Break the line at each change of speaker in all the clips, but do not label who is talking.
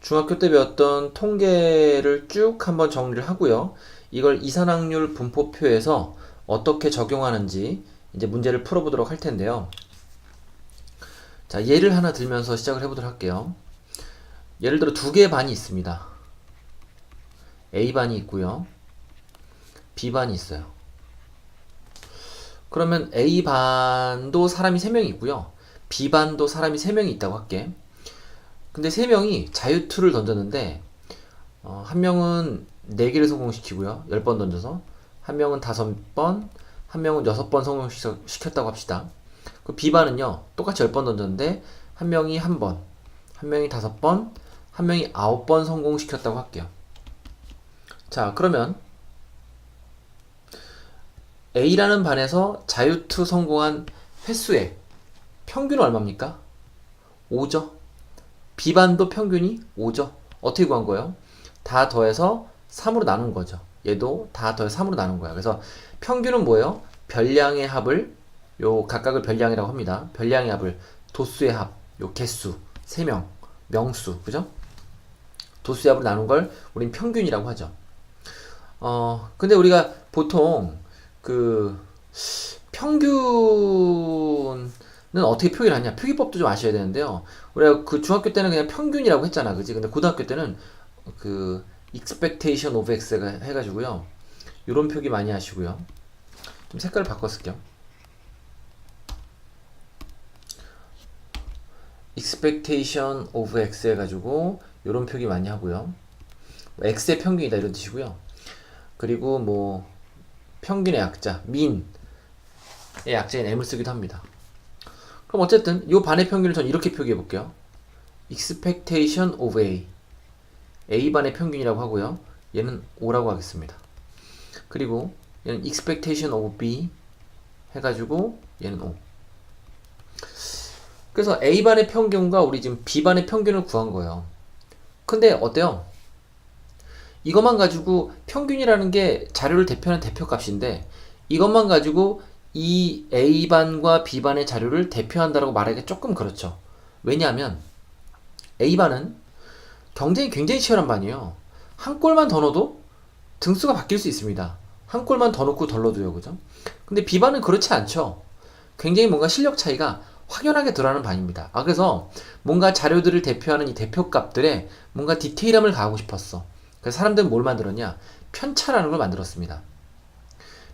중학교 때 배웠던 통계를 쭉 한번 정리를 하고요. 이걸 이산확률 분포표에서 어떻게 적용하는지 이제 문제를 풀어보도록 할 텐데요. 자, 예를 하나 들면서 시작을 해보도록 할게요. 예를 들어 두 개의 반이 있습니다. A반이 있고요. B반이 있어요. 그러면 A반도 사람이 3명이 있고요. B반도 사람이 3명이 있다고 할게. 근데 3명이 자유투를 던졌는데 한 명은 4개를 성공시키고요. 10번 던져서. 한 명은 5번, 한 명은 6번 성공시켰다고 합시다. 그 B반은요, 똑같이 10번 던졌는데, 한 명이 1번, 한 명이 5번, 한 명이 9번 성공시켰다고 할게요. 자, 그러면 A라는 반에서 자유투 성공한 횟수의 평균은 얼마입니까? 5죠. B반도 평균이 5죠. 어떻게 구한 거예요? 다 더해서 3으로 나눈 거죠. 얘도 다 더해서 3으로 나눈 거야. 그래서 평균은 뭐예요? 별량의 합을, 요 각각을 별량이라고 합니다. 별량의 합을 도수의 합, 요 개수, 3명, 명수, 그죠? 도수의 합을 나눈 걸 우린 평균이라고 하죠. 근데 우리가 보통 그 평균은 어떻게 표기를 하냐? 표기법도 좀 아셔야 되는데요. 우리가 그 중학교 때는 그냥 평균이라고 했잖아, 그지? 근데 고등학교 때는 그 expectation of x가 해가지고요. 이런 표기 많이 하시고요. 좀 색깔을 바꿔 쓸게요. expectation of x 해가지고 이런 표기 많이 하고요. x의 평균이다 이런 뜻이고요. 그리고 뭐 평균의 약자, mean의 약자인 m을 쓰기도 합니다. 그럼 어쨌든 이 반의 평균을 전 이렇게 표기해 볼게요. expectation of a, A반의 평균이라고 하고요. 얘는 5라고 하겠습니다. 그리고 얘는 expectation of B 해가지고 얘는 5. 그래서 A반의 평균과 우리 지금 B반의 평균을 구한 거예요. 근데 어때요? 이것만 가지고 평균이라는 게 자료를 대표하는 대표값인데 이것만 가지고 이 A반과 B반의 자료를 대표한다라고 말하기가 조금 그렇죠. 왜냐하면 A반은 경쟁이 굉장히 치열한 반이에요. 한 골만 더 넣어도 등수가 바뀔 수 있습니다. 한 골만 더 넣고 덜 넣어도요, 그죠? 근데 B반은 그렇지 않죠. 굉장히 뭔가 실력 차이가 확연하게 드러나는 반입니다. 그래서 뭔가 자료들을 대표하는 이 대표값들에 뭔가 디테일함을 가하고 싶었어. 그래서 사람들은 뭘 만들었냐? 편차라는 걸 만들었습니다.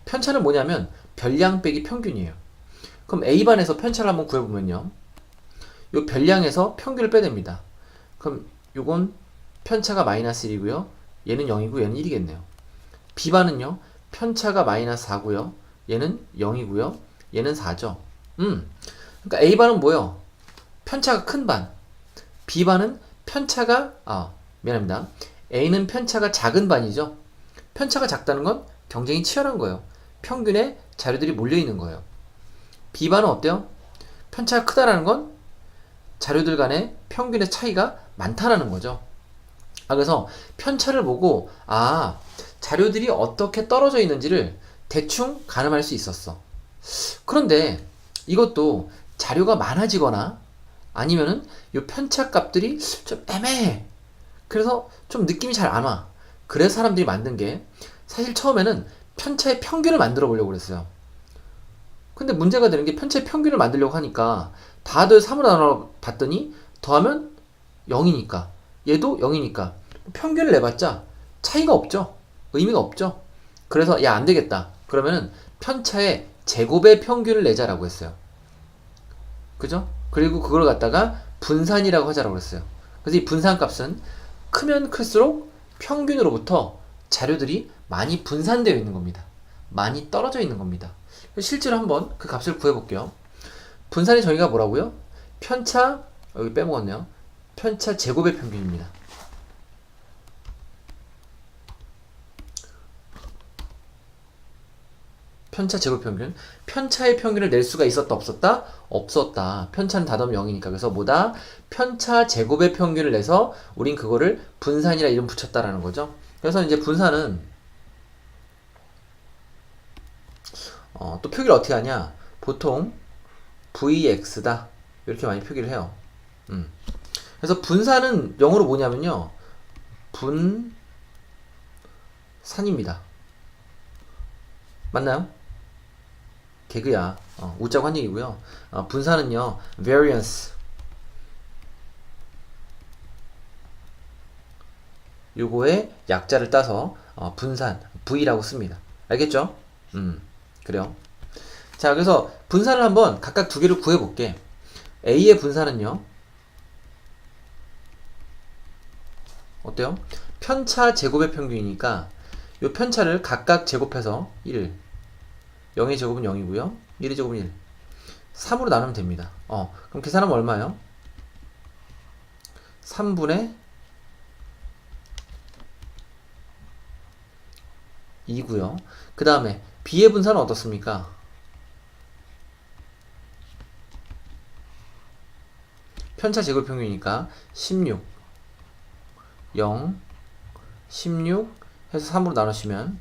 편차는 뭐냐면 별량 빼기 평균이에요. 그럼 A반에서 편차를 한번 구해보면요. 요 별량에서 평균을 빼냅니다. 그럼 요건 편차가 마이너스 1이고요. 얘는 0이고 얘는 1이겠네요. B반은요. 편차가 마이너스 4고요. 얘는 0이고요. 얘는 4죠. 그러니까 A반은 뭐예요? 편차가 큰 반. B반은 편차가 미안합니다. A는 편차가 작은 반이죠. 편차가 작다는 건 경쟁이 치열한 거예요. 평균에 자료들이 몰려있는 거예요. B반은 어때요? 편차가 크다라는 건 자료들 간의 평균의 차이가 많다라는 거죠. 그래서 편차를 보고 자료들이 어떻게 떨어져 있는지를 대충 가늠할 수 있었어. 그런데 이것도 자료가 많아지거나 아니면은 이 편차 값들이 좀 애매해. 그래서 좀 느낌이 잘 안 와. 그래서 사람들이 만든 게 사실 처음에는 편차의 평균을 만들어 보려고 그랬어요. 근데 문제가 되는 게 편차의 평균을 만들려고 하니까 다들 3으로 나눠 봤더니 더하면 0이니까 얘도 0이니까 평균을 내봤자 차이가 없죠. 의미가 없죠. 그래서 야, 안 되겠다. 그러면은 편차의 제곱의 평균을 내자라고 했어요. 그죠? 그리고 그걸 갖다가 분산이라고 하자라고 했어요. 그래서 이 분산값은 크면 클수록 평균으로부터 자료들이 많이 분산되어 있는 겁니다. 많이 떨어져 있는 겁니다. 실제로 한번 그 값을 구해볼게요. 분산의 정의가 뭐라고요? 편차, 여기 빼먹었네요. 편차 제곱의 평균입니다. 편차 제곱 평균. 편차의 평균을 낼 수가 있었다 없었다? 없었다. 편차는 닫으면 0이니까. 그래서 뭐다? 편차 제곱의 평균을 내서 우린 그거를 분산이라 이름 붙였다라는 거죠. 그래서 이제 분산은 또 표기를 어떻게 하냐? 보통 vx다 이렇게 많이 표기를 해요. 그래서 분산은 영어로 뭐냐면요. 분산입니다. 맞나요? 개그야. 웃자고 한 얘기고요. 분산은요. variance. 요거의 약자를 따서 분산, V라고 씁니다. 알겠죠? 그래요. 자, 그래서 분산을 한번 각각 두 개를 구해볼게. A의 분산은요. 어때요? 편차 제곱의 평균이니까 요 편차를 각각 제곱해서 1, 0의 제곱은 0이고요. 1의 제곱은 1. 3으로 나누면 됩니다. 그럼 계산하면 얼마예요? 3분의 2고요. 그 다음에 B의 분산은 어떻습니까? 편차 제곱 평균이니까 16, 0, 16 해서 3으로 나누시면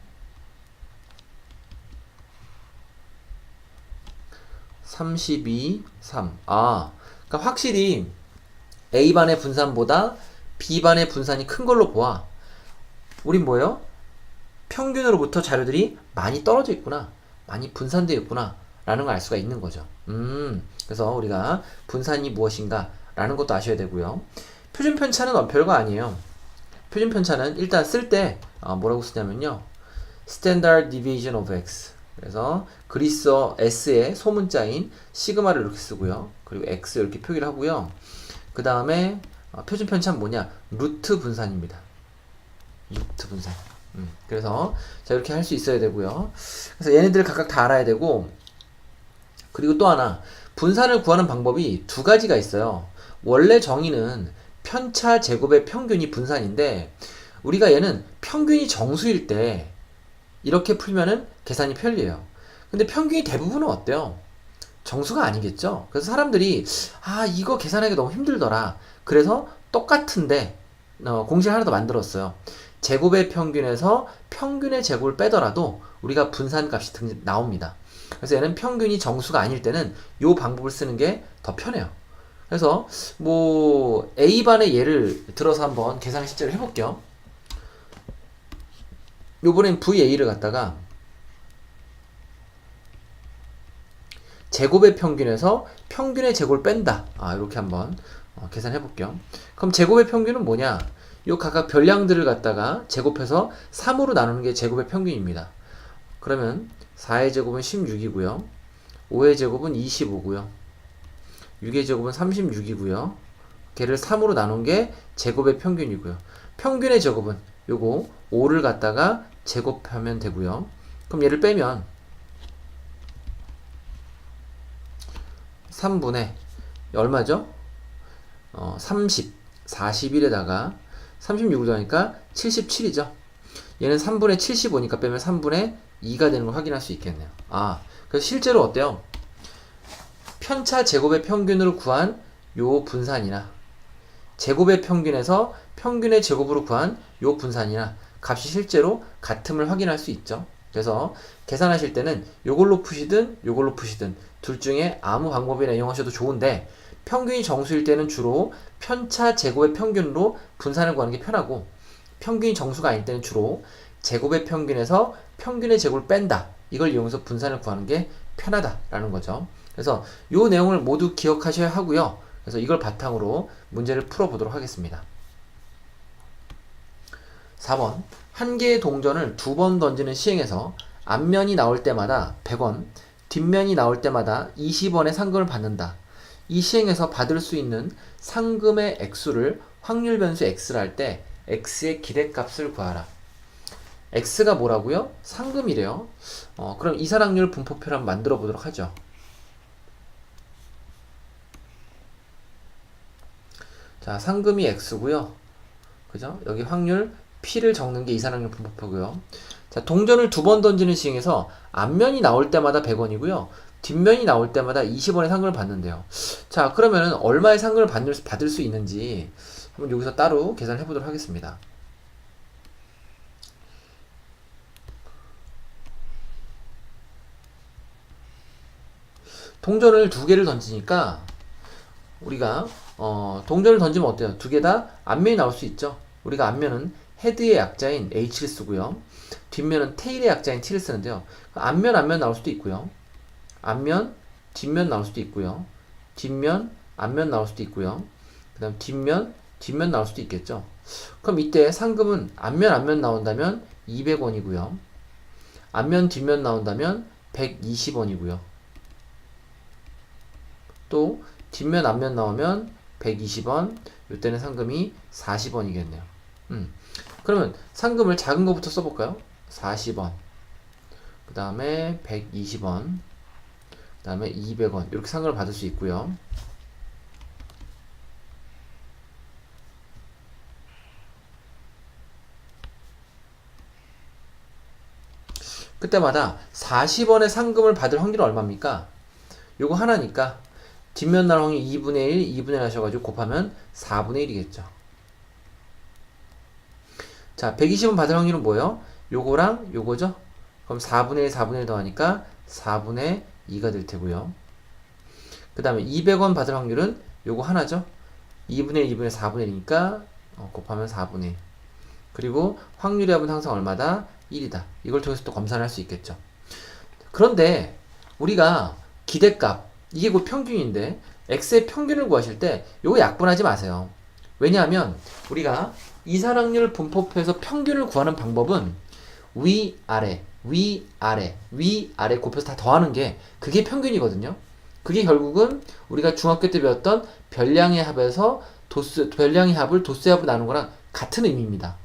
32, 3. 그러니까 확실히 A반의 분산보다 B반의 분산이 큰 걸로 보아. 우린 뭐예요? 평균으로부터 자료들이 많이 떨어져 있구나. 많이 분산되어 있구나. 라는 걸 알 수가 있는 거죠. 그래서 우리가 분산이 무엇인가 라는 것도 아셔야 되고요. 표준 편차는 별거 아니에요. 표준 편차는 일단 쓸 때 뭐라고 쓰냐면요. Standard Deviation of X. 그래서 그리스어 S의 소문자인 시그마를 이렇게 쓰고요. 그리고 X 이렇게 표기를 하고요. 그 다음에 표준 편차는 뭐냐? 루트 분산입니다. 루트 분산. 그래서 자 이렇게 할 수 있어야 되고요. 그래서 얘네들을 각각 다 알아야 되고, 그리고 또 하나 분산을 구하는 방법이 두 가지가 있어요. 원래 정의는 편차 제곱의 평균이 분산인데 우리가 얘는 평균이 정수일 때 이렇게 풀면은 계산이 편리해요. 근데 평균이 대부분은 어때요? 정수가 아니겠죠? 그래서 사람들이 이거 계산하기 너무 힘들더라. 그래서 똑같은데 공식을 하나 더 만들었어요. 제곱의 평균에서 평균의 제곱을 빼더라도 우리가 분산값이 나옵니다. 그래서 얘는 평균이 정수가 아닐 때는 이 방법을 쓰는 게 더 편해요. 그래서 뭐 A반의 예를 들어서 한번 계산을 실제로 해볼게요. 요번엔 VA를 갖다가 제곱의 평균에서 평균의 제곱을 뺀다. 이렇게 한번 계산해 볼게요. 그럼 제곱의 평균은 뭐냐? 요 각각 별량들을 갖다가 제곱해서 3으로 나누는 게 제곱의 평균입니다. 그러면 4의 제곱은 16이고요. 5의 제곱은 25고요. 6의 제곱은 36이고요. 걔를 3으로 나눈 게 제곱의 평균이고요. 평균의 제곱은 요거 5를 갖다가 제곱하면 되고요. 그럼 얘를 빼면 3분의 얼마죠? 30, 41에다가 36을 더하니까 77이죠. 얘는 3분의 75니까 빼면 3분의 2가 되는 걸 확인할 수 있겠네요. 그래서 실제로 어때요? 편차 제곱의 평균으로 구한 요 분산이나 제곱의 평균에서 평균의 제곱으로 구한 요 분산이나 값이 실제로 같음을 확인할 수 있죠. 그래서 계산하실 때는 요걸로 푸시든 요걸로 푸시든 둘 중에 아무 방법이나 이용하셔도 좋은데, 평균이 정수일 때는 주로 편차 제곱의 평균으로 분산을 구하는 게 편하고, 평균이 정수가 아닐 때는 주로 제곱의 평균에서 평균의 제곱을 뺀다. 이걸 이용해서 분산을 구하는 게 편하다라는 거죠. 그래서 요 내용을 모두 기억하셔야 하고요. 그래서 이걸 바탕으로 문제를 풀어보도록 하겠습니다. 4번. 한 개의 동전을 2번 던지는 시행에서 앞면이 나올 때마다 100원, 뒷면이 나올 때마다 20원의 상금을 받는다. 이 시행에서 받을 수 있는 상금의 액수를 확률 변수 x를 할 때 x의 기대값을 구하라. x가 뭐라고요? 상금이래요. 그럼 이산확률 분포표를 한번 만들어 보도록 하죠. 자, 상금이 x고요. 그죠? 여기 확률 p를 적는 게 이산확률 분포표고요. 자, 동전을 2번 던지는 시행에서 앞면이 나올 때마다 100원이고요. 뒷면이 나올 때마다 20원의 상금을 받는데요. 자, 그러면은 얼마의 상금을 받을 수 있는지 한번 여기서 따로 계산을 해보도록 하겠습니다. 동전을 2개를 던지니까 우리가 동전을 던지면 어때요? 두 개 다 앞면이 나올 수 있죠. 우리가 앞면은 헤드의 약자인 H를 쓰고요. 뒷면은 테일의 약자인 T를 쓰는데요. 앞면 나올 수도 있고요. 앞면, 뒷면 나올 수도 있고요. 뒷면, 앞면 나올 수도 있고요. 그 다음 뒷면 나올 수도 있겠죠. 그럼 이때 상금은 앞면 나온다면 200원이고요. 앞면, 뒷면 나온다면 120원이고요. 또 뒷면, 앞면 나오면 120원, 이때는 상금이 40원이겠네요. 그러면 상금을 작은 거부터 써볼까요? 40원, 그 다음에 120원, 그 다음에 200원, 이렇게 상금을 받을 수 있고요. 그때마다 40원의 상금을 받을 확률은 얼마입니까? 요거 하나니까 뒷면 나올 확률 2분의 1, 2분의 1 하셔가지고 곱하면 4분의 1이겠죠. 자, 120원 받을 확률은 뭐예요? 요거랑 요거죠? 그럼 4분의 1, 4분의 1 더하니까 4분의 2가 될 테고요. 그 다음에 200원 받을 확률은 요거 하나죠? 2분의 1, 2분의 1, 4분의 1이니까 곱하면 4분의 1. 그리고 확률의 합은 항상 얼마다? 1이다. 이걸 통해서 또 검사를 할 수 있겠죠. 그런데 우리가 기대값, 이게 곧 평균인데 x의 평균을 구하실 때 요거 약분하지 마세요. 왜냐하면 우리가 이산확률 분포표에서 평균을 구하는 방법은 위아래, 위아래, 위아래 곱해서 다 더하는 게 그게 평균이거든요. 그게 결국은 우리가 중학교 때 배웠던 별량의 합에서 별량의 합을 도수의 합으로 나누는 거랑 같은 의미입니다.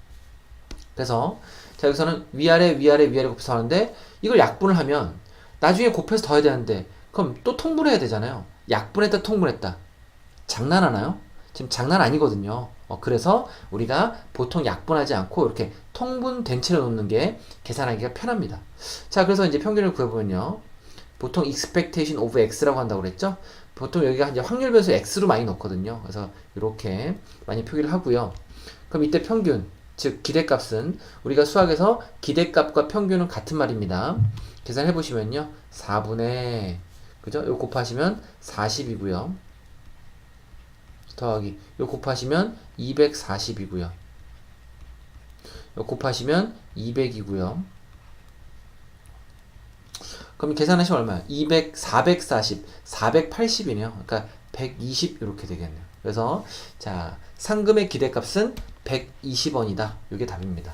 그래서 자, 여기서는 위아래 곱해서 하는데 이걸 약분을 하면 나중에 곱해서 더해야 되는데 그럼 또 통분해야 되잖아요. 약분했다 통분했다 장난하나요? 지금 장난 아니거든요. 그래서 우리가 보통 약분하지 않고 이렇게 통분된 채로 놓는 게 계산하기가 편합니다. 자, 그래서 이제 평균을 구해보면요. 보통 expectation of x라고 한다고 그랬죠? 보통 여기가 이제 확률 변수 x로 많이 넣거든요. 그래서 이렇게 많이 표기를 하고요. 그럼 이때 평균, 즉 기대값은 우리가 수학에서 기대값과 평균은 같은 말입니다. 계산해 보시면요. 4분의 그죠? 이거 곱하시면 40이고요. 더하기 이거 곱하시면 240이고요. 이거 곱하시면 200이고요. 그럼 계산하시면 얼마야? 200, 440, 480이네요. 그러니까 120 이렇게 되겠네요. 그래서 자, 상금의 기대값은 120원이다. 이게 답입니다.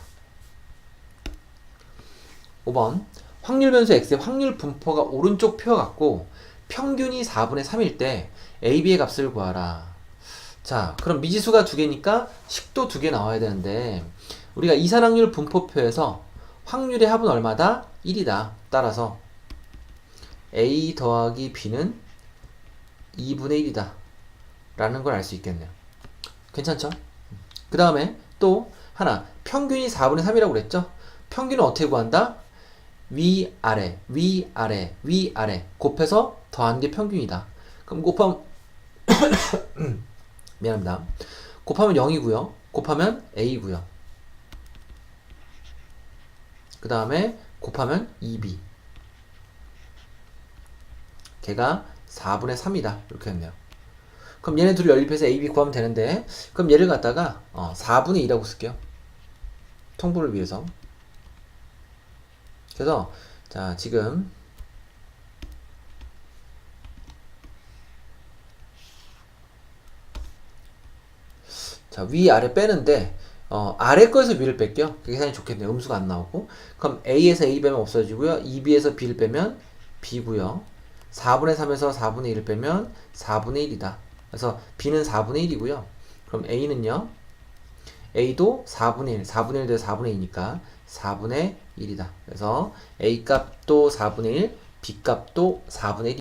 5번 확률 변수 x의 확률 분포가 오른쪽 표 같고 평균이 4분의 3일 때 a, b의 값을 구하라. 자, 그럼 미지수가 두 개니까 식도 두 개 나와야 되는데 우리가 이산확률 분포표에서 확률의 합은 얼마다? 1이다. 따라서 a 더하기 b는 2분의 1이다. 라는 걸 알 수 있겠네요. 괜찮죠? 그 다음에 또 하나 평균이 4분의 3이라고 그랬죠? 평균은 어떻게 구한다? 위아래 위아래 위아래 곱해서 더한 게 평균이다. 그럼 곱하면 미안합니다. 곱하면 0이고요. 곱하면 a고요. 그 다음에 곱하면 2b. 걔가 4분의 3이다. 이렇게 했네요. 그럼 얘네 둘이 연립해서 ab 구하면 되는데 그럼 얘를 갖다가 4분의 2라고 쓸게요. 통분을 위해서. 그래서 자, 지금 자, 위아래 빼는데 아래 거에서 위를 뺄게요. 그 계산이 좋겠네요. 음수가 안 나오고. 그럼 a에서 a 빼면 없어지고요. 2b에서 b를 빼면 b고요. 4분의 3에서 4분의 1을 빼면 4분의 1이다. 그래서 b는 4분의 1이고요. 그럼 a는요. a도 4분의 1, 4분의 1 대서 4분의 2니까 4분의 1이다. 그래서 a 값도 4분의 1, b 값도 4분의 1.